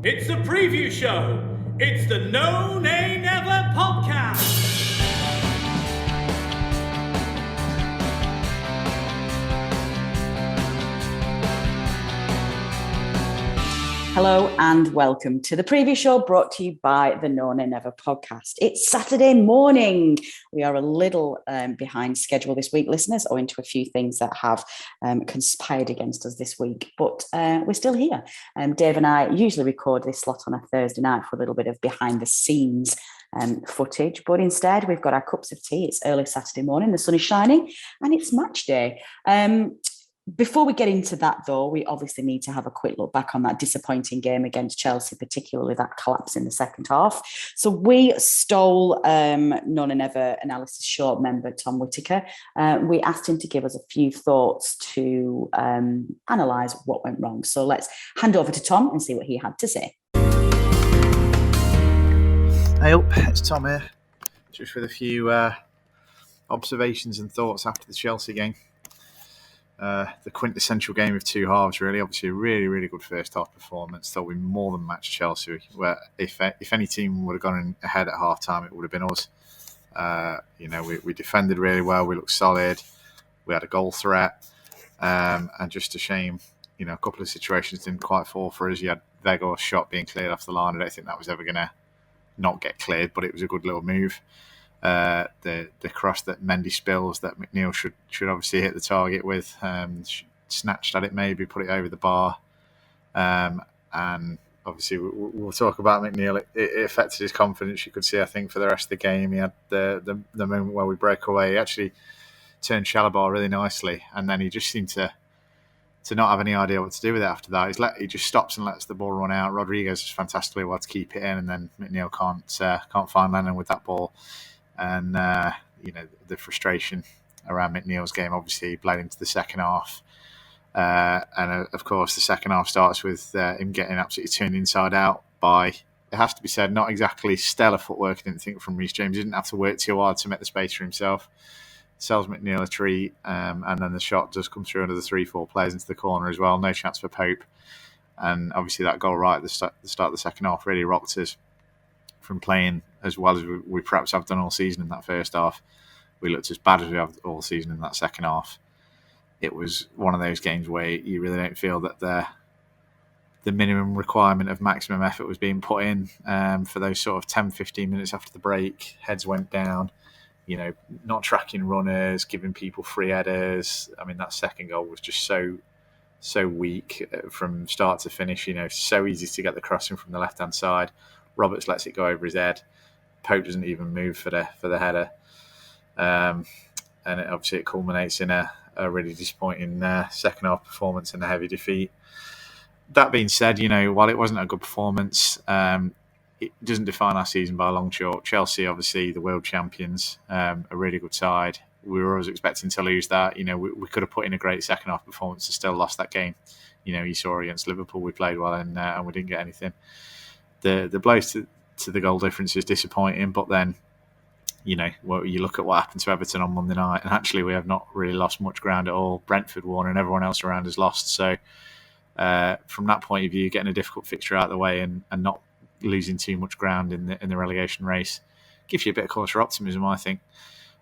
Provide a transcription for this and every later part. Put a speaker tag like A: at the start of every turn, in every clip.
A: It's the preview show. It's the No Nay Never podcast.
B: Hello and welcome to the preview show brought to you by the No Nay Never podcast. It's Saturday morning. We are a little behind schedule this week, listeners, owing to a few things that have conspired against us this week. But we're still here. Dave and I usually record this slot on a Thursday night for a little bit of behind the scenes footage. But instead, we've got our cups of tea. It's early Saturday morning. The sun is shining and it's match day. Before we get into that, though, we obviously need to have a quick look back on that disappointing game against Chelsea, particularly that collapse in the second half. So we stole No Nay Never analysis short member Tom Whittaker. We asked him to give us a few thoughts to analyse what went wrong. So let's hand over to Tom and see what he had to say.
C: Hey up, it's Tom here, just with a few observations and thoughts after the Chelsea game. The quintessential game of two halves, really. Obviously, a really, really good first half performance. Thought we more than matched Chelsea. Where if any team would have gone in ahead at half time, it would have been us. We defended really well. We looked solid. We had a goal threat, and just a shame. A couple of situations didn't quite fall for us. You had Vego's shot being cleared off the line. I don't think that was ever going to not get cleared, but it was a good little move. The cross that Mendy spills that McNeil should obviously hit the target with, snatched at it, maybe put it over the bar, and obviously we'll talk about McNeil. It affected his confidence. You could see, I think, for the rest of the game, he had the moment where we broke away. He actually turned Chalobah really nicely, and then he just seemed to not have any idea what to do with it after that. He just stops and lets the ball run out. Rodriguez is fantastically well to keep it in, and then McNeil can't find Lennon with that ball. And, the frustration around McNeil's game obviously bled into the second half. Of course, the second half starts with him getting absolutely turned inside out by, it has to be said, not exactly stellar footwork, I didn't think, from Reece James. He didn't have to work too hard to make the space for himself. Sells McNeil a treat, and then the shot does come through under the 3-4 players into the corner as well. No chance for Pope. And obviously that goal right at the start of the second half really rocked us from playing as well as we perhaps have done all season in that first half. We looked as bad as we have all season in that second half. It was one of those games where you really don't feel that the minimum requirement of maximum effort was being put in for those sort of 10-15 minutes after the break. Heads went down, not tracking runners, giving people free headers. I mean, that second goal was just so weak from start to finish. So easy to get the crossing from the left-hand side. Roberts lets it go over his head. Pope doesn't even move for the header, and it culminates in a really disappointing second half performance and a heavy defeat. That being said, while it wasn't a good performance, it doesn't define our season by a long shot. Chelsea, obviously, the world champions, a really good side. We were always expecting to lose that. We could have put in a great second half performance and still lost that game. You saw against Liverpool, we played well and we didn't get anything. The blows to the goal difference is disappointing, but then you look at what happened to Everton on Monday night, and actually we have not really lost much ground at all. Brentford won and everyone else around has lost. So from that point of view, getting a difficult fixture out of the way and not losing too much ground in the relegation race gives you a bit of cause for optimism, I think.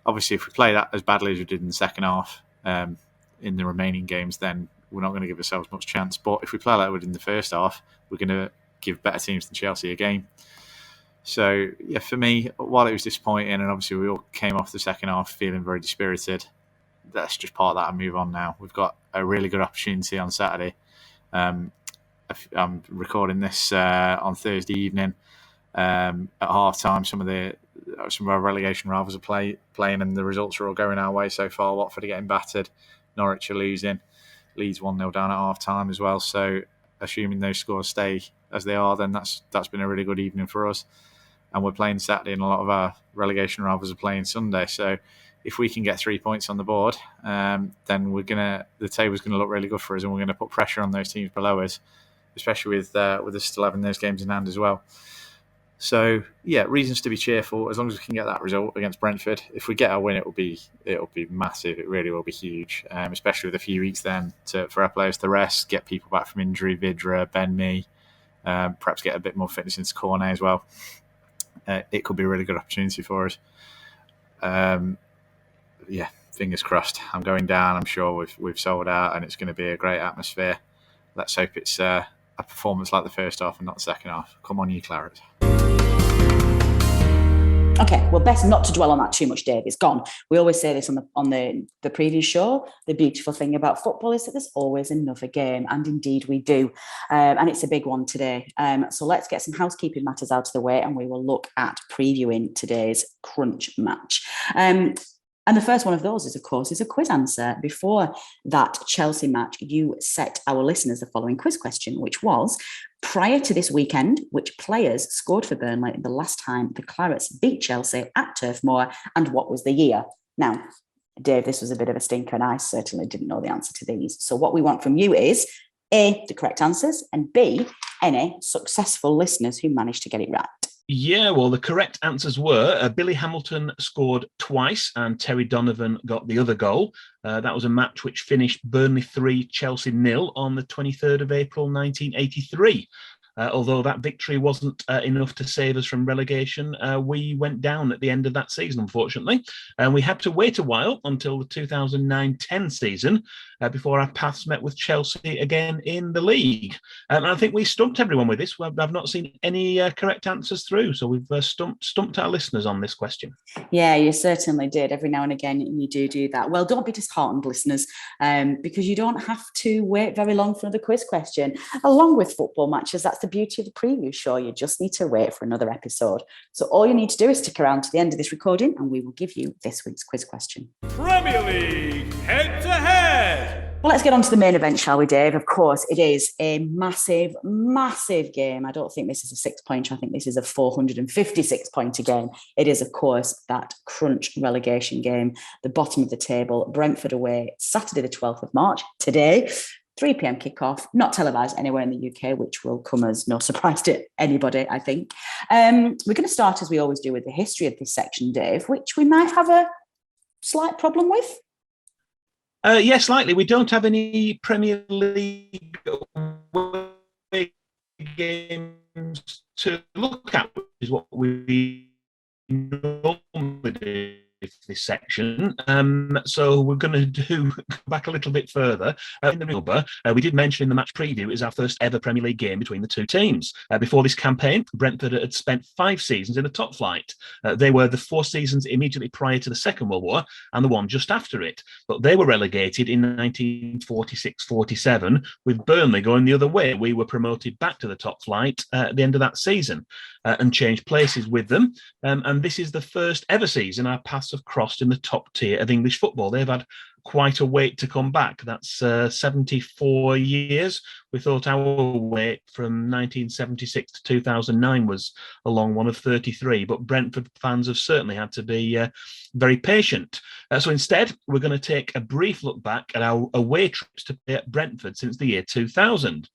C: Obviously, if we play that as badly as we did in the second half in the remaining games, then we're not going to give ourselves much chance. But if we play like we did in the first half, we're going to give better teams than Chelsea a game. So, yeah, for me, while it was disappointing, and obviously we all came off the second half feeling very dispirited, let's just part that and move on now. We've got a really good opportunity on Saturday. I'm recording this on Thursday evening. At half time, some of our relegation rivals are playing, and the results are all going our way so far. Watford are getting battered, Norwich are losing, Leeds 1-0 down at half time as well. So, assuming those scores stay as they are, then that's been a really good evening for us. And we're playing Saturday, and a lot of our relegation rivals are playing Sunday. So if we can get 3 points on the board, then the table's going to look really good for us, and we're going to put pressure on those teams below us, especially with us still having those games in hand as well. So yeah, reasons to be cheerful as long as we can get that result against Brentford. If we get a win, it'll be massive. It really will be huge, especially with a few weeks then for our players to rest, get people back from injury, Vidra, Ben Mee, perhaps get a bit more fitness into Cornet as well. It could be a really good opportunity for us. Yeah, fingers crossed. I'm going down. I'm sure we've sold out, and it's going to be a great atmosphere. Let's hope it's a performance like the first half and not the second half. Come on, you Clarets.
B: Okay, well, best not to dwell on that too much, Dave. It's gone. We always say this on the previous show. The beautiful thing about football is that there's always another game, and indeed we do. And it's a big one today. So let's get some housekeeping matters out of the way, and we will look at previewing today's crunch match. And the first one of those is a quiz answer. Before that Chelsea match, you set our listeners the following quiz question, which was, prior to this weekend, which players scored for Burnley the last time the Clarets beat Chelsea at Turf Moor, and what was the year? Now, Dave, this was a bit of a stinker, and I certainly didn't know the answer to these. So what we want from you is, A, the correct answers, and B, any successful listeners who managed to get it right.
D: Yeah, well, the correct answers were Billy Hamilton scored twice and Terry Donovan got the other goal. That was a match which finished Burnley 3, Chelsea 0 on the 23rd of April, 1983. Although that victory wasn't enough to save us from relegation, we went down at the end of that season, unfortunately. And we had to wait a while until the 2009-10 season before our paths met with Chelsea again in the league. And I think we stumped everyone with this. I've not seen any correct answers through, so we've stumped our listeners on this question.
B: Yeah, you certainly did. Every now and again, you do that. Well, don't be disheartened, listeners, because you don't have to wait very long for another quiz question. Along with football matches, that's the beauty of the preview show. You just need to wait for another episode. So all you need to do is stick around to the end of this recording, and we will give you this week's quiz question.
A: Premier League head-to-head.
B: Well, let's get on to the main event, shall we, Dave? Of course, it is a massive, massive game. I don't think this is a 6-pointer. I think this is a 456-pointer game. It is, of course, that crunch relegation game, the bottom of the table, Brentford Away, Saturday the 12th of March, today. 3 p.m. kickoff, not televised anywhere in the UK, which will come as no surprise to anybody, I think. We're going to start, as we always do, with the history of this section, Dave, which we might have a slight problem with.
D: Yes, slightly. We don't have any Premier League games to look at, which is what we normally do this section. So we're going to go back a little bit further. In the Milber, we did mention in the match preview it was our first ever Premier League game between the two teams. Before this campaign, Brentford had spent 5 seasons in the top flight. They were the 4 seasons immediately prior to the Second World War and the one just after it. But they were relegated in 1946-47, with Burnley going the other way. We were promoted back to the top flight at the end of that season and changed places with them. And this is the first ever season our paths have crossed in the top tier of English football. They've had quite a wait to come back. That's 74 years. We thought our wait from 1976 to 2009 was a long one of 33, but Brentford fans have certainly had to be very patient. So instead, we're going to take a brief look back at our away trips to play at Brentford since the year 2000.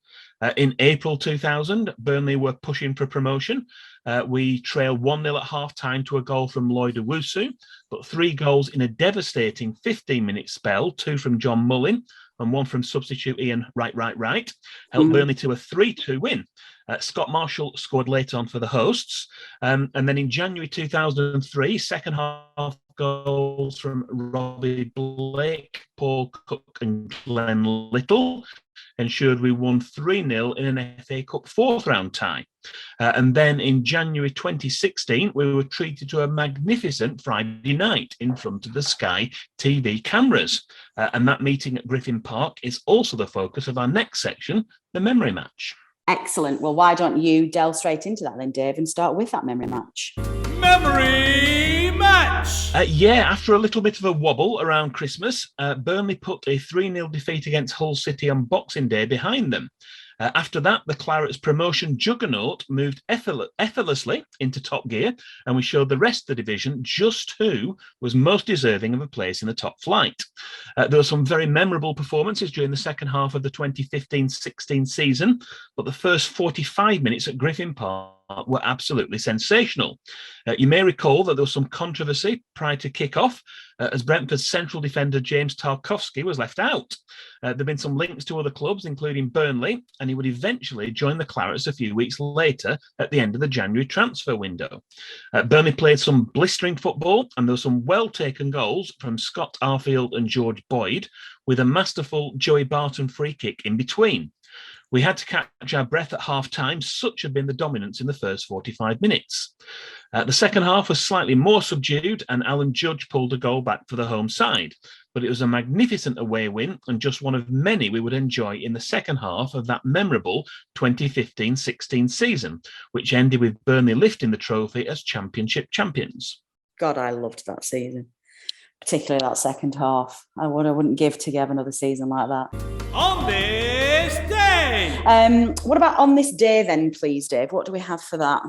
D: In April 2000, Burnley were pushing for promotion. We trailed 1-0 at half-time to a goal from Lloyd Owusu, but 3 goals in a devastating 15-minute spell, 2 from John Mullin and 1 from substitute Ian Right, helped Burnley to a 3-2 win. Scott Marshall scored late on for the hosts. And then in January 2003, second half goals from Robbie Blake, Paul Cook and Glenn Little ensured we won 3-0 in an FA Cup 4th round tie. And then in January 2016, we were treated to a magnificent Friday night in front of the Sky TV cameras. And that meeting at Griffin Park is also the focus of our next section, the memory match.
B: Excellent. Well, why don't you delve straight into that then, Dave, and start with that memory match?
A: Memory match!
D: After a little bit of a wobble around Christmas, Burnley put a 3-0 defeat against Hull City on Boxing Day behind them. After that, the Clarets promotion juggernaut moved effortlessly into top gear, and we showed the rest of the division just who was most deserving of a place in the top flight. There were some very memorable performances during the second half of the 2015-16 season, but the first 45 minutes at Griffin Park were absolutely sensational. You may recall that there was some controversy prior to kick-off as Brentford's central defender James Tarkowski was left out. There have been some links to other clubs, including Burnley, and he would eventually join the Clarets a few weeks later at the end of the January transfer window. Burnley played some blistering football, and there were some well-taken goals from Scott Arfield and George Boyd, with a masterful Joey Barton free kick in between. We had to catch our breath at half-time, such had been the dominance in the first 45 minutes. The second half was slightly more subdued, and Alan Judge pulled a goal back for the home side. But it was a magnificent away win, and just one of many we would enjoy in the second half of that memorable 2015-16 season, which ended with Burnley lifting the trophy as Championship champions.
B: God, I loved that season, particularly that second half. I wouldn't give to have another season like that.
A: On this day!
B: What about on this day then, please, Dave? What do we have for that?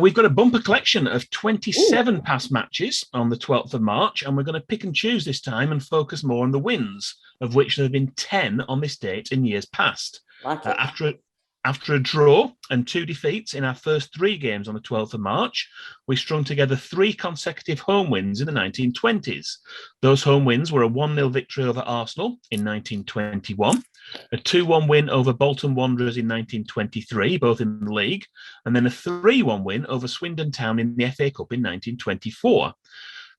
D: We've got a bumper collection of 27 past matches on the 12th of March, and we're going to pick and choose this time and focus more on the wins, of which there have been 10 on this date in years past. After a draw and 2 defeats in our first 3 games on the 12th of March, we strung together 3 consecutive home wins in the 1920s. Those home wins were a 1-0 victory over Arsenal in 1921, a 2-1 win over Bolton Wanderers in 1923, both in the league, and then a 3-1 win over Swindon Town in the FA Cup in 1924.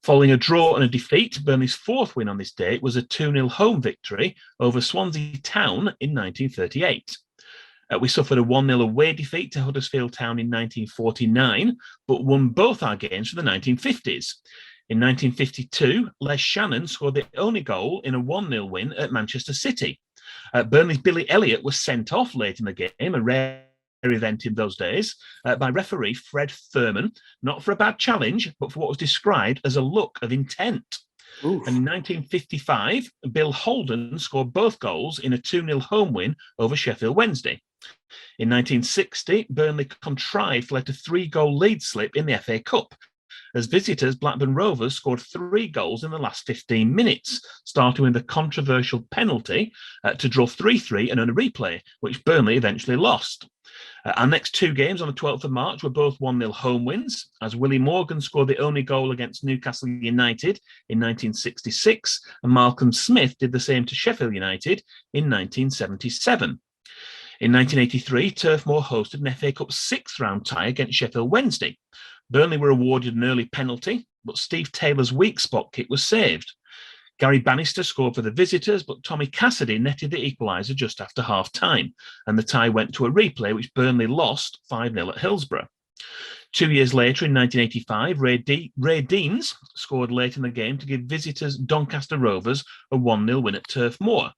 D: Following a draw and a defeat, Burnley's 4th win on this date was a 2-0 home victory over Swansea Town in 1938. We suffered a 1-0 away defeat to Huddersfield Town in 1949, but won both our games for the 1950s. In 1952, Les Shannon scored the only goal in a 1-0 win at Manchester City. Burnley's Billy Elliott was sent off late in the game, a rare event in those days, by referee Fred Thurman, not for a bad challenge, but for what was described as a look of intent. Oof. And in 1955, Bill Holden scored both goals in a 2-0 home win over Sheffield Wednesday. In 1960, Burnley contrived to let a 3-goal lead slip in the FA Cup. As visitors, Blackburn Rovers scored 3 goals in the last 15 minutes, starting with a controversial penalty to draw 3-3 and earn a replay, which Burnley eventually lost. Our next 2 games on the 12th of March were both 1-0 home wins, as Willie Morgan scored the only goal against Newcastle United in 1966, and Malcolm Smith did the same to Sheffield United in 1977. In 1983, Turf Moor hosted an FA Cup 6th round tie against Sheffield Wednesday. Burnley were awarded an early penalty, but Steve Taylor's weak spot kick was saved. Gary Bannister scored for the visitors, but Tommy Cassidy netted the equaliser just after half-time, and the tie went to a replay, which Burnley lost 5-0 at Hillsborough. 2 years later, in 1985, Ray Deans scored late in the game to give visitors Doncaster Rovers a 1-0 win at Turf Moor.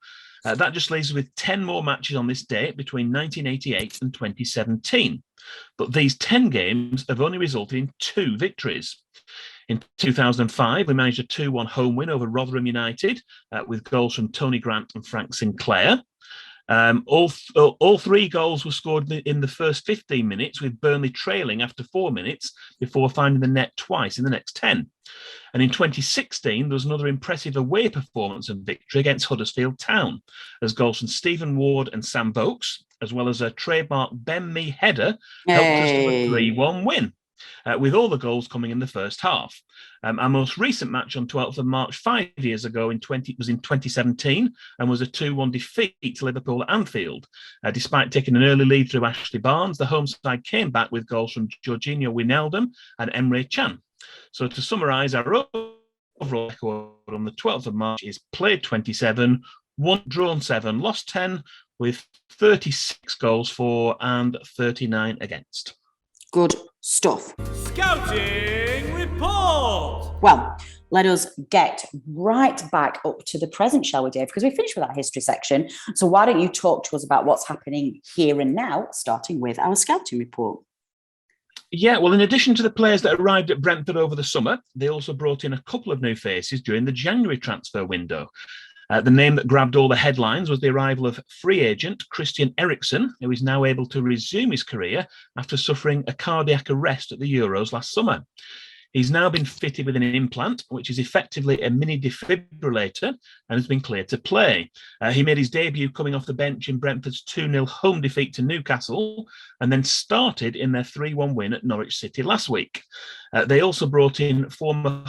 D: That just leaves us with 10 more matches on this date between 1988 and 2017. But these 10 games have only resulted in 2 victories. In 2005, we managed a 2-1 home win over Rotherham United with goals from Tony Grant and Frank Sinclair. All 3 goals were scored in the first 15 minutes, with Burnley trailing after 4 minutes before finding the net twice in the next 10. And in 2016, there was another impressive away performance and victory against Huddersfield Town, as goals from Stephen Ward and Sam Vokes, as well as a trademark Ben Mee header, helped us to a 3-1 win, with all the goals coming in the first half. Our most recent match on 12th of March 5 years ago was in 2017 and was a 2-1 defeat to Liverpool at Anfield. Despite taking an early lead through Ashley Barnes, the home side came back with goals from Jorginho Wijnaldum and Emre Can. So to summarise, our overall record on the 12th of March is played 27, won, drawn 7, lost 10, with 36 goals for and 39 against.
B: Good stuff.
A: Scouting report.
B: Well, let us get right back up to the present, shall we, Dave? Because we finished with our history section. So why don't you talk to us about what's happening here and now, starting with our scouting report?
D: Yeah, well, in addition to the players that arrived at Brentford over the summer, they also brought in a couple of new faces during the January transfer window. The name that grabbed all the headlines was the arrival of free agent Christian Eriksen, who is now able to resume his career after suffering a cardiac arrest at the Euros last summer. He's now been fitted with an implant, which is effectively a mini defibrillator, and has been cleared to play. He made his debut coming off the bench in Brentford's 2-0 home defeat to Newcastle, and then started in their 3-1 win at Norwich City last week. They also brought in former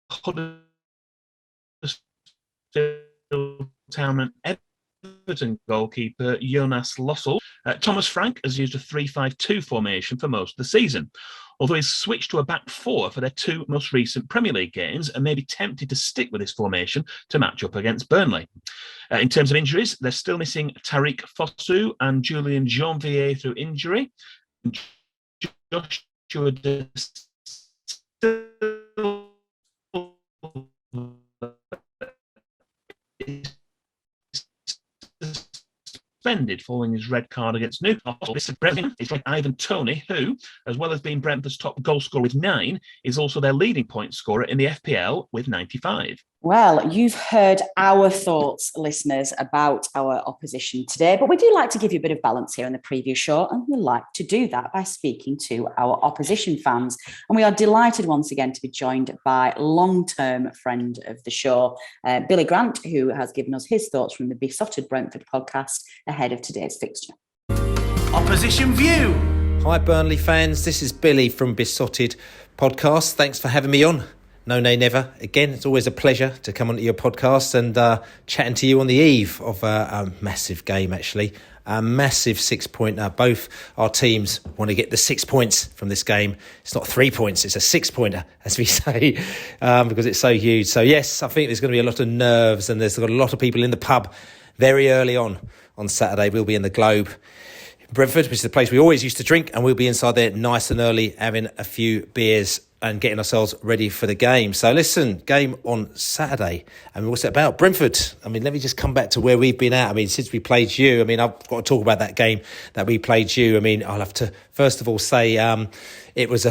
D: Huddersfield Town and Everton goalkeeper Jonas Lossell. Thomas Frank has used a 3-5-2 formation for most of the season, although he's switched to a back four for their two most recent Premier League games and may be tempted to stick with this formation to match up against Burnley. In terms of injuries, they're still missing Tariq Fosu and Julian Janvier through injury. Joshua De suspended following his red card against Newcastle. This is like Ivan Toney, who, as well as being Brentford's top goal scorer with 9, is also their leading point scorer in the FPL with 95.
B: Well, you've heard our thoughts, listeners, about our opposition today, but we do like to give you a bit of balance here in the preview show, and we like to do that by speaking to our opposition fans. And we are delighted once again to be joined by long-term friend of the show, Billy Grant, who has given us his thoughts from the Beesotted Brentford podcast ahead of today's fixture.
A: Opposition View.
E: Hi, Burnley fans. This is Billy from Beesotted podcast. Thanks for having me on. No, nay, never. Again, it's always a pleasure to come onto your podcast and chatting to you on the eve of a massive game, actually. A massive 6-pointer. Both our teams want to get the 6 points from this game. It's not 3 points, it's a 6-pointer, as we say, because it's so huge. So, yes, I think there's going to be a lot of nerves, and there's got a lot of people in the pub very early on Saturday. We'll be in the Globe in Brentford, which is the place we always used to drink, and we'll be inside there nice and early having a few beers and getting ourselves ready for the game. So listen, game on Saturday. I mean, what's it about? Brentford. I mean, let me just come back to where we've been at. I mean, since we played you, I mean, I've got to talk about that game that we played you. I mean, I'll have to first of all say it was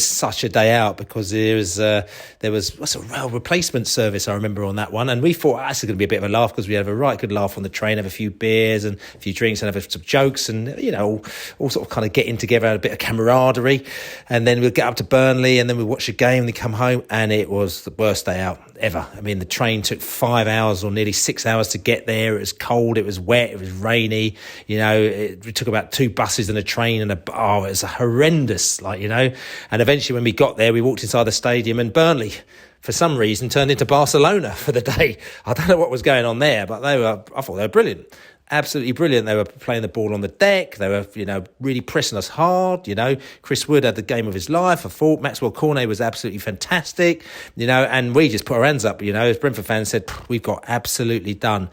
E: such a day out because there was what's a rail replacement service, I remember, on that one, and we thought that's going to be a bit of a laugh because we had a right good laugh on the train, have a few beers and a few drinks and have some jokes and, you know, all sort of kind of getting together, a bit of camaraderie, and then we'll get up to Burnley and then we'll watch the game and then come home, and it was the worst day out ever. I mean, the train took 5 hours or nearly 6 hours to get there. It was cold, it was wet, it was rainy, you know, it took about 2 buses and a train and it was horrendous, like, you know. And eventually when we got there, we walked inside the stadium and Burnley, for some reason, turned into Barcelona for the day. I don't know what was going on there, but I thought they were brilliant. Absolutely brilliant. They were playing the ball on the deck. They were, you know, really pressing us hard. You know, Chris Wood had the game of his life. I thought Maxwell Cornet was absolutely fantastic, you know, and we just put our hands up, you know, as Brentford fans said, we've got absolutely done.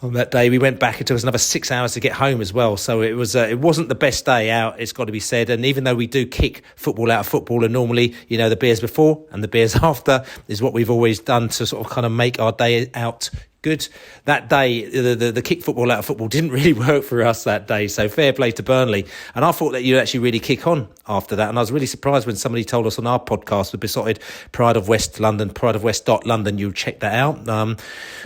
E: On that day, we went back. It took us another 6 hours to get home as well. So it wasn't the best day out, it's got to be said. And even though we do kick football out of football, and normally, you know, the beers before and the beers after is what we've always done to sort of kind of make our day out good. That day, the kick football out of football didn't really work for us that day. So fair play to Burnley. And I thought that you'd actually really kick on after that. And I was really surprised when somebody told us on our podcast with Beesotted, Pride of West London, Pride of West London, you'll check that out. I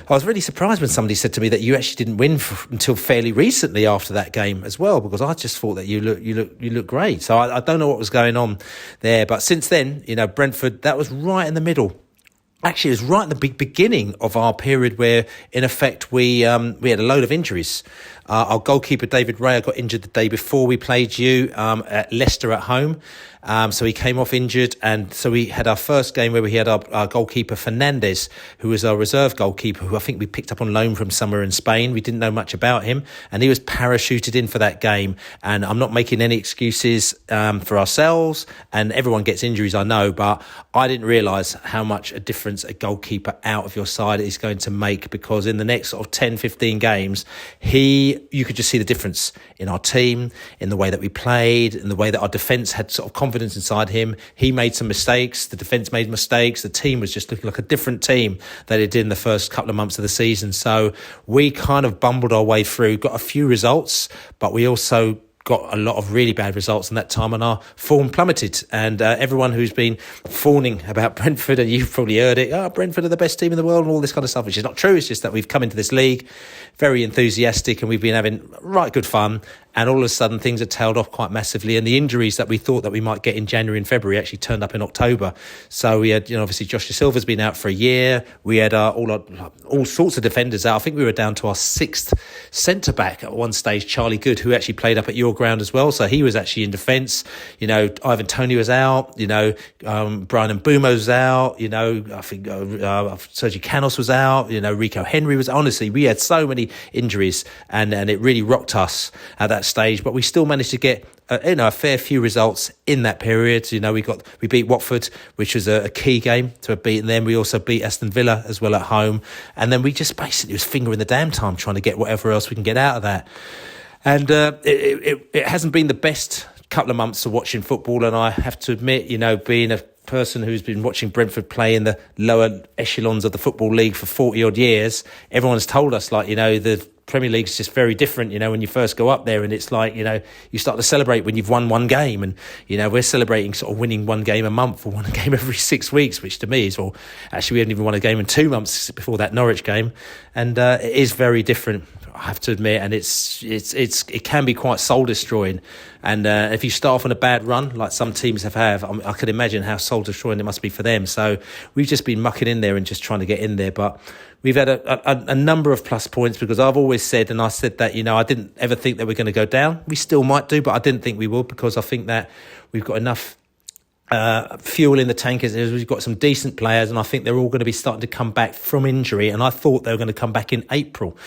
E: was really surprised when somebody said to me that you actually didn't win until fairly recently after that game as well, because I just thought that you look great. So I don't know what was going on there. But since then, you know, Brentford, that was right in the middle. Actually, it was right at the beginning of our period where, in effect, we had a load of injuries. Our goalkeeper, David Raya, got injured the day before we played you at Leicester at home. So he came off injured. And so we had our first game where we had our goalkeeper, Fernandez, who was our reserve goalkeeper, who I think we picked up on loan from somewhere in Spain. We didn't know much about him. And he was parachuted in for that game. And I'm not making any excuses for ourselves. And everyone gets injuries, I know. But I didn't realise how much a difference a goalkeeper out of your side is going to make, because in the next sort of 10, 15 games, you could just see the difference in our team, in the way that we played, in the way that our defence had sort of confidence inside him. He made some mistakes, the defence made mistakes, the team was just looking like a different team that it did in the first couple of months of the season. So we kind of bumbled our way through, got a few results, but we also got a lot of really bad results in that time, and our form plummeted. And everyone who's been fawning about Brentford, and you've probably heard it, Brentford are the best team in the world and all this kind of stuff, which is not true. It's just that we've come into this league very enthusiastic and we've been having right good fun. And all of a sudden, things had tailed off quite massively. And the injuries that we thought that we might get in January and February actually turned up in October. So we had, obviously Josh Silva's been out for a year. We had all sorts of defenders out. I think we were down to our 6th centre-back at one stage, Charlie Good, who actually played up at your ground as well. So he was actually in defence. Ivan Toney was out. Brian Mbumo was out. I think Sergio Canos was out. Rico Henry was. Honestly, we had so many injuries, and it really rocked us at that stage. But we still managed to get a fair few results in that period. We beat Watford, which was a key game to have beaten them. We also beat Aston Villa as well at home, and then we just basically was fingering the damn time trying to get whatever else we can get out of that. And it hasn't been the best couple of months of watching football, and I have to admit, being a person who's been watching Brentford play in the lower echelons of the Football League for 40 odd years, everyone's told us the Premier League's just very different, when you first go up there, and it's like, you start to celebrate when you've won one game, and, we're celebrating sort of winning one game a month or one game every 6 weeks, which to me is, well, actually we hadn't even won a game in 2 months before that Norwich game, and it is very different, I have to admit, and it can be quite soul destroying. And if you start off on a bad run, like some teams have, I can imagine how soul destroying it must be for them. So we've just been mucking in there and just trying to get in there. But we've had a number of plus points, because I've always said, and I said that, I didn't ever think that we're going to go down. We still might do, but I didn't think we would, because I think that we've got enough fuel in the tank. We've got some decent players, and I think they're all going to be starting to come back from injury, and I thought they were going to come back in April.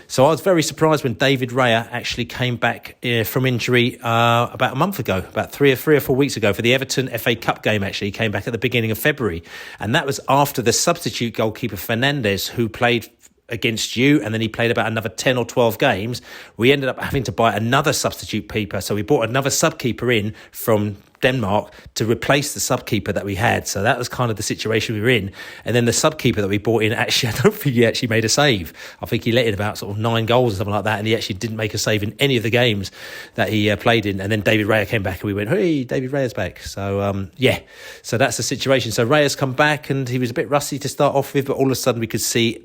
E: So I was very surprised when David Raya actually came back from injury about a month ago, about three or 4 weeks ago, for the Everton FA Cup game. Actually, he came back at the beginning of February, and that was after the substitute goalkeeper Fernandes, who played against you, and then he played about another 10 or 12 games. We ended up having to buy another substitute keeper, so we bought another sub-keeper in from Denmark to replace the sub-keeper that we had. So that was kind of the situation we were in. And then the sub-keeper that we bought in, actually, I don't think he actually made a save. I think he let in about sort of 9 goals or something like that, and he actually didn't make a save in any of the games that he played in. And then David Raya came back, and we went, hey, David Raya's back. So, so that's the situation. So Raya's come back, and he was a bit rusty to start off with, but all of a sudden we could see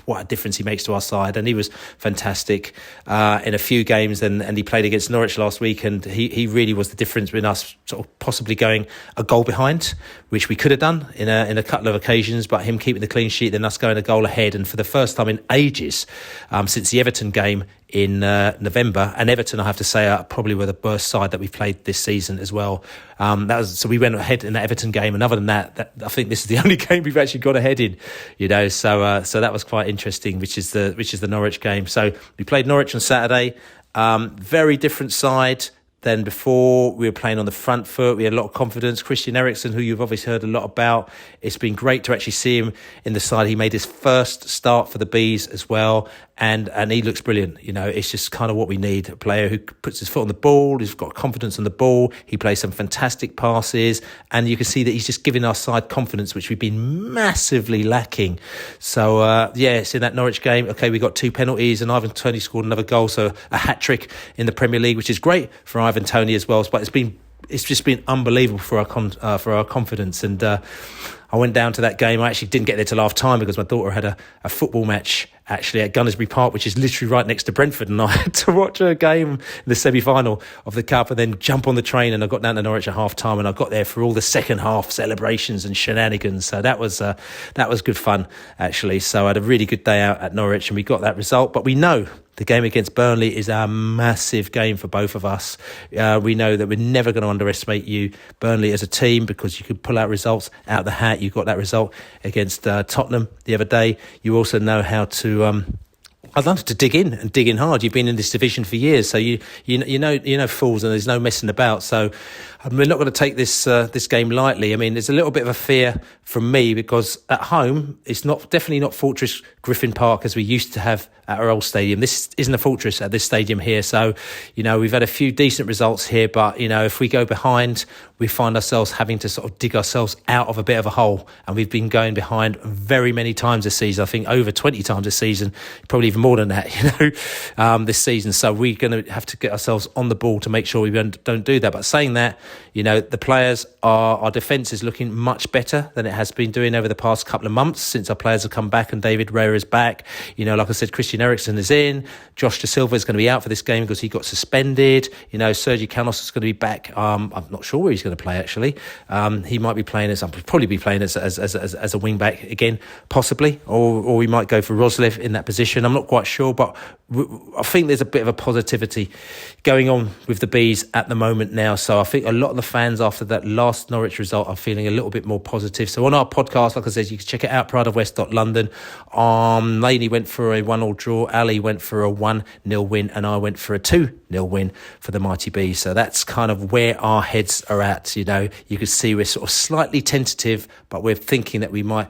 E: what a difference he makes to our side. And he was fantastic in a few games, and he played against Norwich last week, and he really was the difference between us sort of possibly going a goal behind, which we could have done in a couple of occasions, but him keeping the clean sheet, then us going a goal ahead. And for the first time in ages, since the Everton game in November, and Everton, I have to say, probably were the worst side that we've played this season as well. So we went ahead in the Everton game, and other than that, I think this is the only game we've actually got ahead in, so that was quite interesting, which is the Norwich game. So we played Norwich on Saturday, very different side than before. We were playing on the front foot. We had a lot of confidence. Christian Eriksen, who you've obviously heard a lot about, it's been great to actually see him in the side. He made his first start for the Bees as well, and he looks brilliant. It's just kind of what we need, a player who puts his foot on the ball, who's got confidence on the ball. He plays some fantastic passes, and you can see that he's just giving our side confidence, which we've been massively lacking. So, it's in that Norwich game. Okay, we got 2 penalties, and Ivan Toney scored another goal, so a hat-trick in the Premier League, which is great for Ivan Toney as well. But it's just been unbelievable for our confidence. And I went down to that game. I actually didn't get there till half time, because my daughter had a football match actually at Gunnersbury Park, which is literally right next to Brentford, and I had to watch a game in the semi-final of the Cup and then jump on the train, and I got down to Norwich at half time, and I got there for all the second half celebrations and shenanigans. So that was good fun actually. So I had a really good day out at Norwich, and we got that result. But we know the game against Burnley is a massive game for both of us. We know that we're never going to underestimate you, Burnley, as a team, because you could pull out results out of the hat. You got that result against Tottenham the other day. You also know how to I'd love to dig in hard. You've been in this division for years, so you know fools, and there's no messing about. So we're not going to take this game lightly. I mean, there's a little bit of a fear from me, because at home it's definitely not Fortress Griffin Park as we used to have at our old stadium. This isn't a fortress at this stadium here. So, we've had a few decent results here, but, if we go behind, we find ourselves having to sort of dig ourselves out of a bit of a hole. And we've been going behind very many times this season. I think over 20 times this season, probably even more than that, this season. So we're going to have to get ourselves on the ball to make sure we don't do that. But saying that, the players our defence is looking much better than it has been doing over the past couple of months since our players have come back and David Raya is back. Like I said, Christian Eriksen is in. Josh De Silva is going to be out for this game because he got suspended. Sergi Canos is going to be back. I'm not sure where he's going to play actually. He might be playing probably be playing as a wing back again, possibly, or we might go for Roslev in that position. I'm not quite sure, but I think there's a bit of a positivity going on with the Bees at the moment now. So I think a lot of the fans after that last Norwich result are feeling a little bit more positive. So on our podcast, like I said, you can check it out, prideofwest.london. Lainey went for a 1-1 draw, Ali went for a 1-0 win, and I went for a 2-0 win for the Mighty Bees. So that's kind of where our heads are at. You can see we're sort of slightly tentative, but we're thinking that we might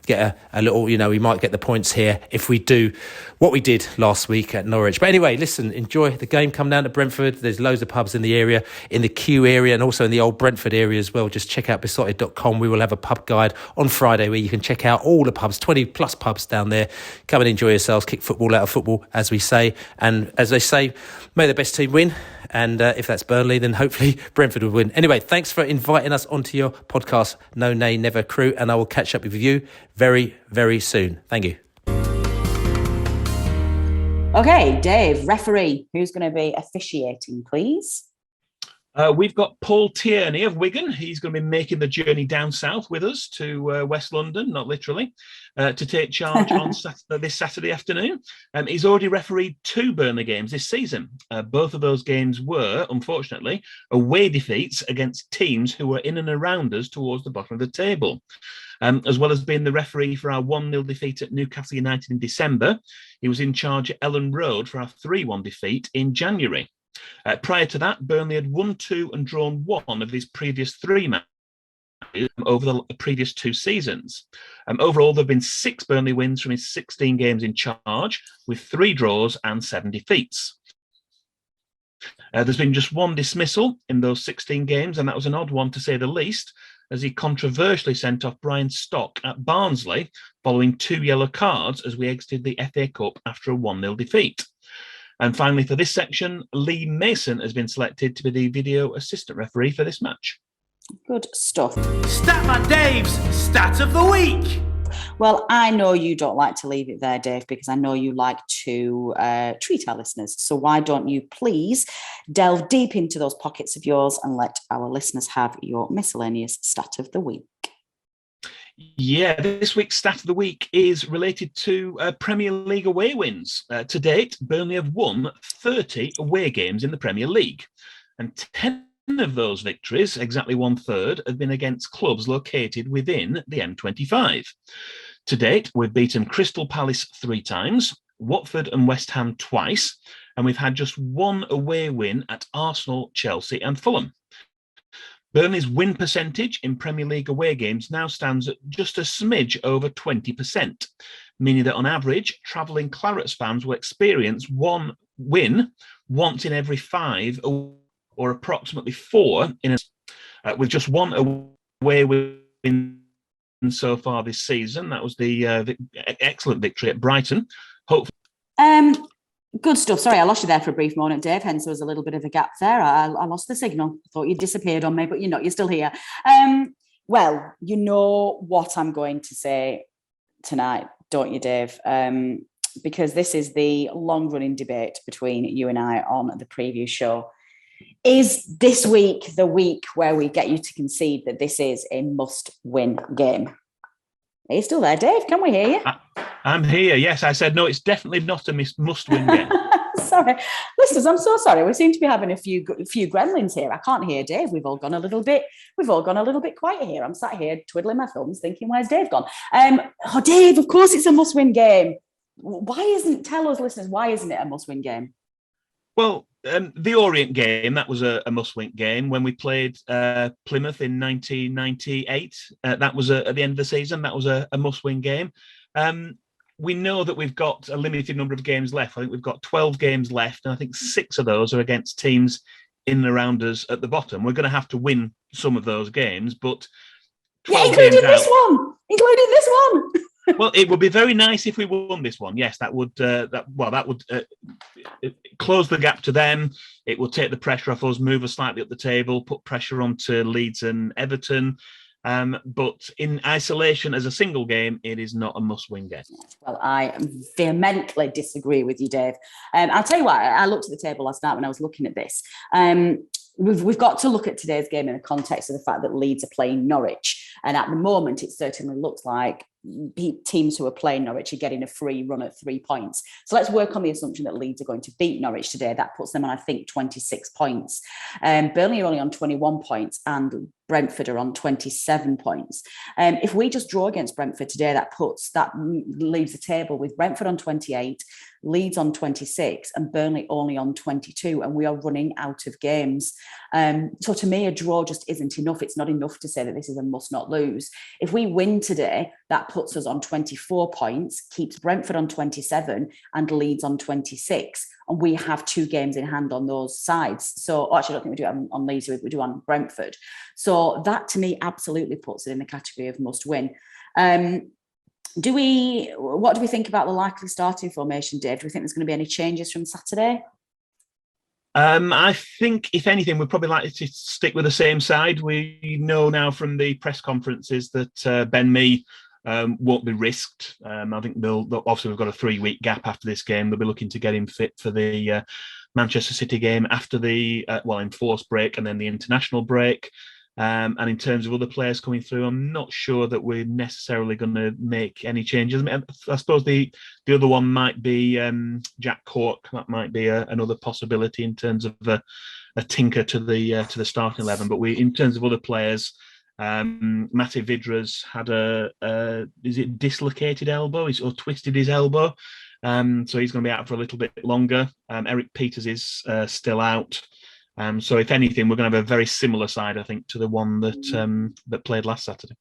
E: get a little, we might get the points here if we do what we did last week at Norwich. But anyway, listen, enjoy the game. Come down to Brentford. There's loads of pubs in the area, in the Kew area, and also in the old Brentford area as well. Just check out Beesotted.com. We will have a pub guide on Friday where you can check out all the pubs, 20 plus pubs down there. Come and enjoy yourselves, kick football out of football, as we say. And as they say, may the best team win. And if that's Burnley, then hopefully Brentford will win. Anyway, thanks for inviting us onto your podcast, No Nay Never crew, and I will catch up with you very, very soon. Thank you.
B: Okay, Dave, referee, who's going to be officiating, please?
D: We've got Paul Tierney of Wigan. He's going to be making the journey down south with us to West London, not literally, to take charge on this Saturday afternoon. He's already refereed 2 Burnley games this season. Both of those games were, unfortunately, away defeats against teams who were in and around us towards the bottom of the table. As well as being the referee for our 1-0 defeat at Newcastle United in December, he was in charge at Ellen Road for our 3-1 defeat in January. Prior to that, Burnley had won 2 and drawn 1 of his previous 3 matches over the previous 2 seasons. Overall, there have been 6 Burnley wins from his 16 games in charge, with 3 draws and 7 defeats. There's been just 1 dismissal in those 16 games, and that was an odd one to say the least, as he controversially sent off Brian Stock at Barnsley following 2 yellow cards as we exited the FA Cup after a 1-0 defeat. And finally, for this section, Lee Mason has been selected to be the video assistant referee for this match.
B: Good stuff.
A: Statman Dave's Stat of the Week.
B: Well, I know you don't like to leave it there, Dave, because I know you like to treat our listeners. So why don't you please delve deep into those pockets of yours and let our listeners have your miscellaneous Stat of the Week.
D: Yeah, this week's Stat of the Week is related to Premier League away wins. To date, Burnley have won 30 away games in the Premier League, and 10 of those victories, exactly 1/3, have been against clubs located within the M25. To date, we've beaten Crystal Palace 3 times, Watford and West Ham twice, and we've had just 1 away win at Arsenal, Chelsea and Fulham. Burnley's win percentage in Premier League away games now stands at just a smidge over 20%, meaning that on average, travelling Clarets fans will experience 1 win once in every 5 or approximately 4 with just 1 away win so far this season. That was the excellent victory at Brighton. Hopefully.
B: Good stuff. Sorry, I lost you there for a brief moment, Dave. Hence, there was a little bit of a gap there. I lost the signal. I thought you disappeared on me, but you're not. You're still here. Well, you know what I'm going to say tonight, don't you, Dave? Because this is the long-running debate between you and I on the preview show. Is this week the week where we get you to concede that this is a must-win game? Are you still there, Dave? Can we hear you?
D: I'm here, yes. I said, no, it's definitely not a must-win game.
B: Sorry. Listeners, I'm so sorry. We seem to be having a few gremlins here. I can't hear Dave. We've all gone a little bit quiet here. I'm sat here twiddling my thumbs thinking, where's Dave gone? Oh, Dave, of course it's a must-win game. Tell us, listeners, why isn't it a must-win game?
D: Well, the Orient game, that was a must-win game. When we played Plymouth in 1998, that was at the end of the season, that was a must-win game. We know that we've got a limited number of games left. I think we've got 12 games left, and I think 6 of those are against teams in and around us at the bottom. We're going to have to win some of those games, but 12
B: including
D: games
B: this one.
D: Well, it would be very nice if we won this one. Yes, that would close the gap to them. It will take the pressure off us, move us slightly up the table, put pressure onto Leeds and Everton. But in isolation, as a single game, it is not a must-win game.
B: Well, I vehemently disagree with you, Dave. I'll tell you what, I looked at the table last night when I was looking at this. We've got to look at today's game in the context of the fact that Leeds are playing Norwich. And at the moment, it certainly looks like teams who are playing Norwich are getting a free run at 3 points. So let's work on the assumption that Leeds are going to beat Norwich today. That puts them on, I think, 26 points. Burnley are only on 21 points and Brentford are on 27 points. If we just draw against Brentford today, that leaves the table with Brentford on 28, Leeds on 26 and Burnley only on 22, and we are running out of games. So to me, a draw just isn't enough. It's not enough to say that this is a must not lose. If we win today, that puts us on 24 points, keeps Brentford on 27 and Leeds on 26. And we have 2 games in hand on those sides. So actually, I don't think we do it on Leeds, we do on Brentford. So that to me absolutely puts it in the category of must win. What do we think about the likely starting formation, Dave? Do we think there's going to be any changes from Saturday?
D: I think, if anything, we're probably likely to stick with the same side. We know now from the press conferences that Ben Mee won't be risked. I think they'll obviously, we've got a 3-week gap after this game. They'll be looking to get him fit for the Manchester City game after the enforced break and then the international break. And in terms of other players coming through, I'm not sure that we're necessarily going to make any changes. I suppose the other one might be Jack Cork. That might be another possibility in terms of a tinker to the starting 11. But in terms of other players, Mate Vidra's had is it dislocated elbow or twisted his elbow, so he's going to be out for a little bit longer. Eric Peters is still out, so if anything, we're going to have a very similar side, I think, to the one that played last Saturday.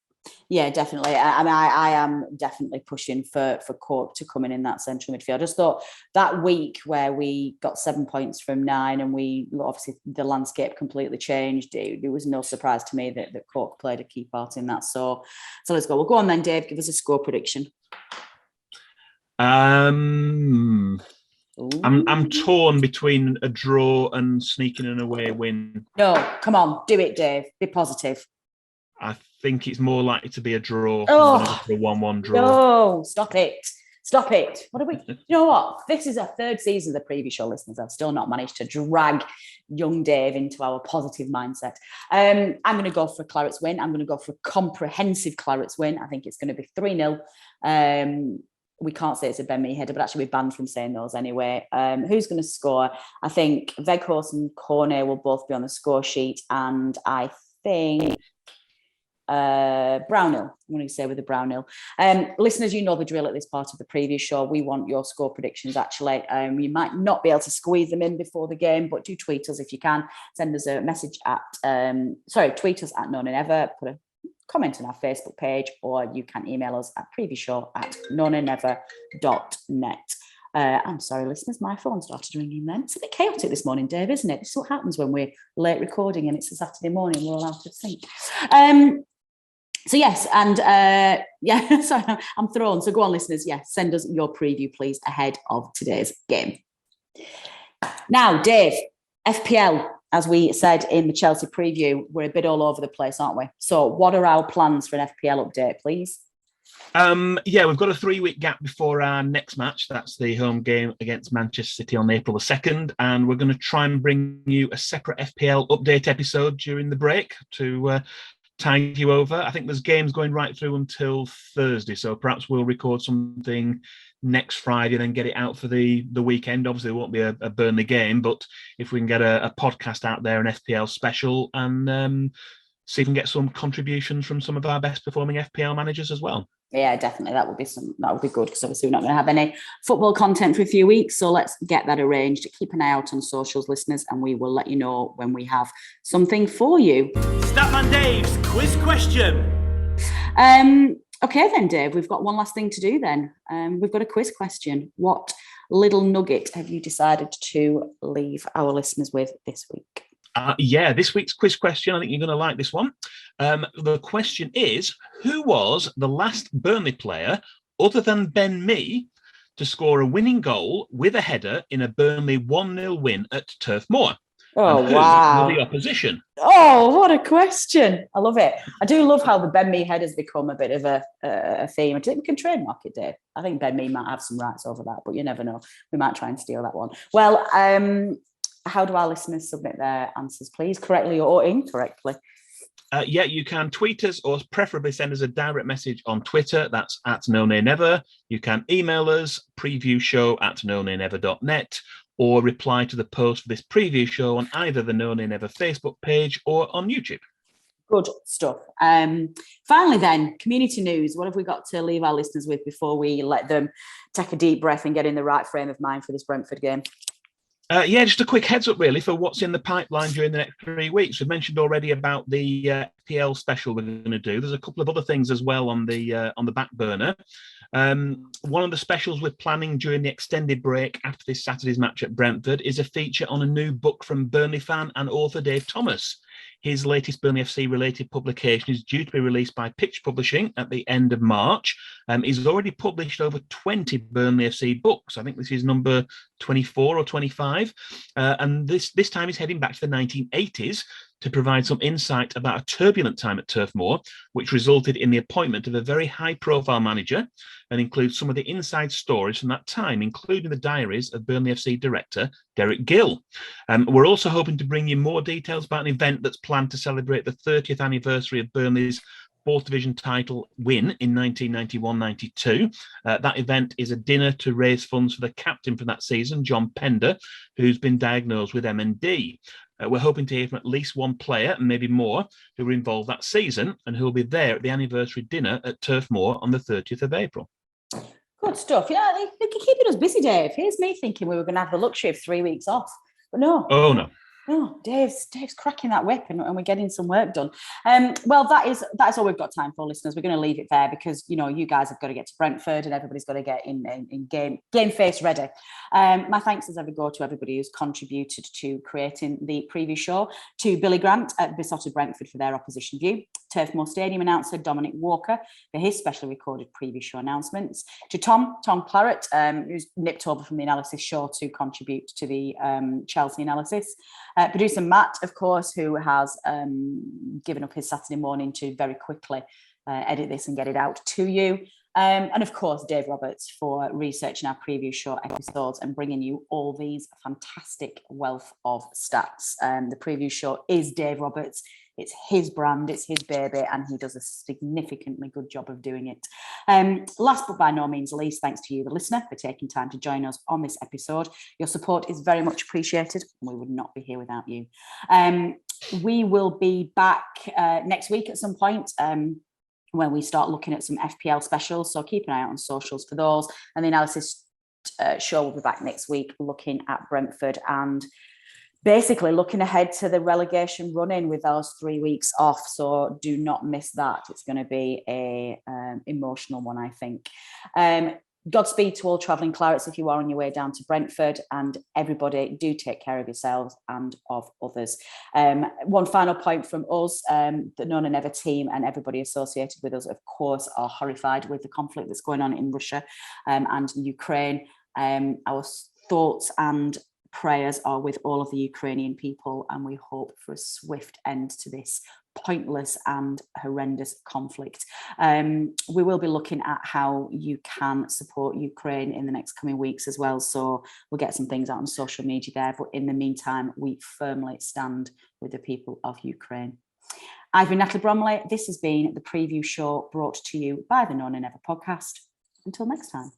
D: Yeah, definitely.
B: I am definitely pushing for Cork to come in that central midfield. I just thought that week where we got 7 points from 9 and obviously the landscape completely changed. It was no surprise to me that Cork played a key part in that. So let's go. We'll go on then, Dave. Give us a score prediction.
D: I'm torn between a draw and sneaking an away win.
B: No, come on, do it, Dave. Be positive.
D: I think it's more likely to be a draw.
B: Oh,
D: a 1-1 draw.
B: No, stop it. What are we? You know what? This is our 3rd season of the Preview Show, listeners. I've still not managed to drag young Dave into our positive mindset. I'm going to go for a Clarets win. I'm going to go for a comprehensive Clarets win. I think it's going to be 3-0. We can't say it's a Ben Mee header, but actually we're banned from saying those anyway. Who's going to score? I think Weghorst and Cornet will both be on the score sheet, and I think Brownhill. I'm going to say with the Brownhill. Listeners, you know the drill at this part of the Preview Show. We want your score predictions, actually. You might not be able to squeeze them in before the game, but do tweet us if you can. Send us a message tweet us at None and Ever. Put a comment on our Facebook page, or you can email us at previewshow@noneandever.net. I'm sorry, listeners, my phone started ringing then. It's a bit chaotic this morning, Dave, isn't it? This is what happens when we're late recording and it's a Saturday morning, we're all out of sync. So yes, and sorry, I'm thrown. So go on, listeners. Yes, send us your preview, please, ahead of today's game. Now, Dave, FPL, as we said in the Chelsea preview, we're a bit all over the place, aren't we? So what are our plans for an FPL update, please?
D: We've got a 3-week gap before our next match. That's the home game against Manchester City on April the 2nd. And we're going to try and bring you a separate FPL update episode during the break to tide you over. I think there's games going right through until Thursday. So perhaps we'll record something next Friday and then get it out for the weekend. Obviously, there won't be a Burnley game, but if we can get a podcast out there, an FPL special, and see if we can get some contributions from some of our best performing FPL managers as well.
B: Yeah, definitely. That would be good, because obviously we're not going to have any football content for a few weeks. So let's get that arranged. Keep an eye out on socials, listeners, and we will let you know when we have something for you.
A: Statman Dave's quiz question.
B: Okay then, Dave, we've got one last thing to do then. We've got a quiz question. What little nugget have you decided to leave our listeners with this week?
D: This week's quiz question, I think you're going to like this one. The question is, who was the last Burnley player other than Ben Mee to score a winning goal with a header in a Burnley 1-0 win at Turf Moor?
B: Oh,
D: and who
B: wow.
D: were the opposition?
B: Oh, what a question. I love it. I do love how the Ben Mee head has become a bit of a theme. I think we can trademark it, Dave. I think Ben Mee might have some rights over that, but you never know. We might try and steal that one. Well, how do our listeners submit their answers, please? Correctly or incorrectly?
D: Yeah, you can tweet us or preferably send us a direct message on Twitter. That's @NoNayNever. You can email us, previewshow@nonaynever.net, or reply to the post for this preview show on either the No Nay Never Facebook page or on YouTube.
B: Good stuff. Finally then, community news. What have we got to leave our listeners with before we let them take a deep breath and get in the right frame of mind for this Brentford game?
D: Just a quick heads up, really, for what's in the pipeline during the next 3 weeks. We've mentioned already about the FPL special we're going to do. There's a couple of other things as well on the back burner. One of the specials we're planning during the extended break after this Saturday's match at Brentford is a feature on a new book from Burnley fan and author Dave Thomas. His latest Burnley FC related publication is due to be released by Fixture Publishing at the end of March. He's already published over 20 Burnley FC books. I think this is number 24 or 25. And this time he's heading back to the 1980s to provide some insight about a turbulent time at Turf Moor, which resulted in the appointment of a very high-profile manager, and includes some of the inside stories from that time, including the diaries of Burnley FC director Derek Gill. We're also hoping to bring you more details about an event that's planned to celebrate the 30th anniversary of Burnley's 4th Division title win in 1991-92. That event is a dinner to raise funds for the captain from that season, John Pender, who's been diagnosed with MND. We're hoping to hear from at least one player, and maybe more, who were involved that season and who will be there at the anniversary dinner at Turf Moor on the 30th of April.
B: Good stuff. Yeah, they're keeping us busy, Dave. Here's me thinking we were going to have the luxury of 3 weeks off. But no.
D: Oh, no.
B: No, Dave's cracking that whip and we're getting some work done. Well, that is all we've got time for, listeners. We're going to leave it there because, you guys have got to get to Brentford and everybody's got to get in game face ready. My thanks as ever go to everybody who's contributed to creating the preview show, to Billy Grant at Beesotted Brentford for their opposition view, Turf Moor Stadium announcer Dominic Walker for his specially recorded preview show announcements, to Tom Claret, who's nipped over from the analysis show to contribute to the Chelsea analysis. Producer Matt, of course, who has given up his Saturday morning to very quickly edit this and get it out to you. And of course, Dave Roberts for researching our preview show episodes and bringing you all these fantastic wealth of stats. The preview show is Dave Roberts. It's his brand, it's his baby, and he does a significantly good job of doing it. Last but by no means least, thanks to you, the listener, for taking time to join us on this episode. Your support is very much appreciated, and we would not be here without you. We will be back next week at some point when we start looking at some FPL specials, so keep an eye out on socials for those. And the analysis show will be back next week looking at Brentford and basically looking ahead to the relegation run-in with those 3 weeks off. So do not miss that. It's going to be a emotional one, I think. Godspeed to all travelling clarets if you are on your way down to Brentford, and everybody do take care of yourselves and of others. One final point from us, the No Nay Never team and everybody associated with us, of course, are horrified with the conflict that's going on in Russia and Ukraine. Our thoughts and prayers are with all of the Ukrainian people, and we hope for a swift end to this pointless and horrendous conflict. We will be looking at how you can support Ukraine in the next coming weeks as well, so we'll get some things out on social media there, but in the meantime we firmly stand with the people of Ukraine. I've been Natalie Bromley. This has been the preview show brought to you by the No Nay Never podcast. Until next time.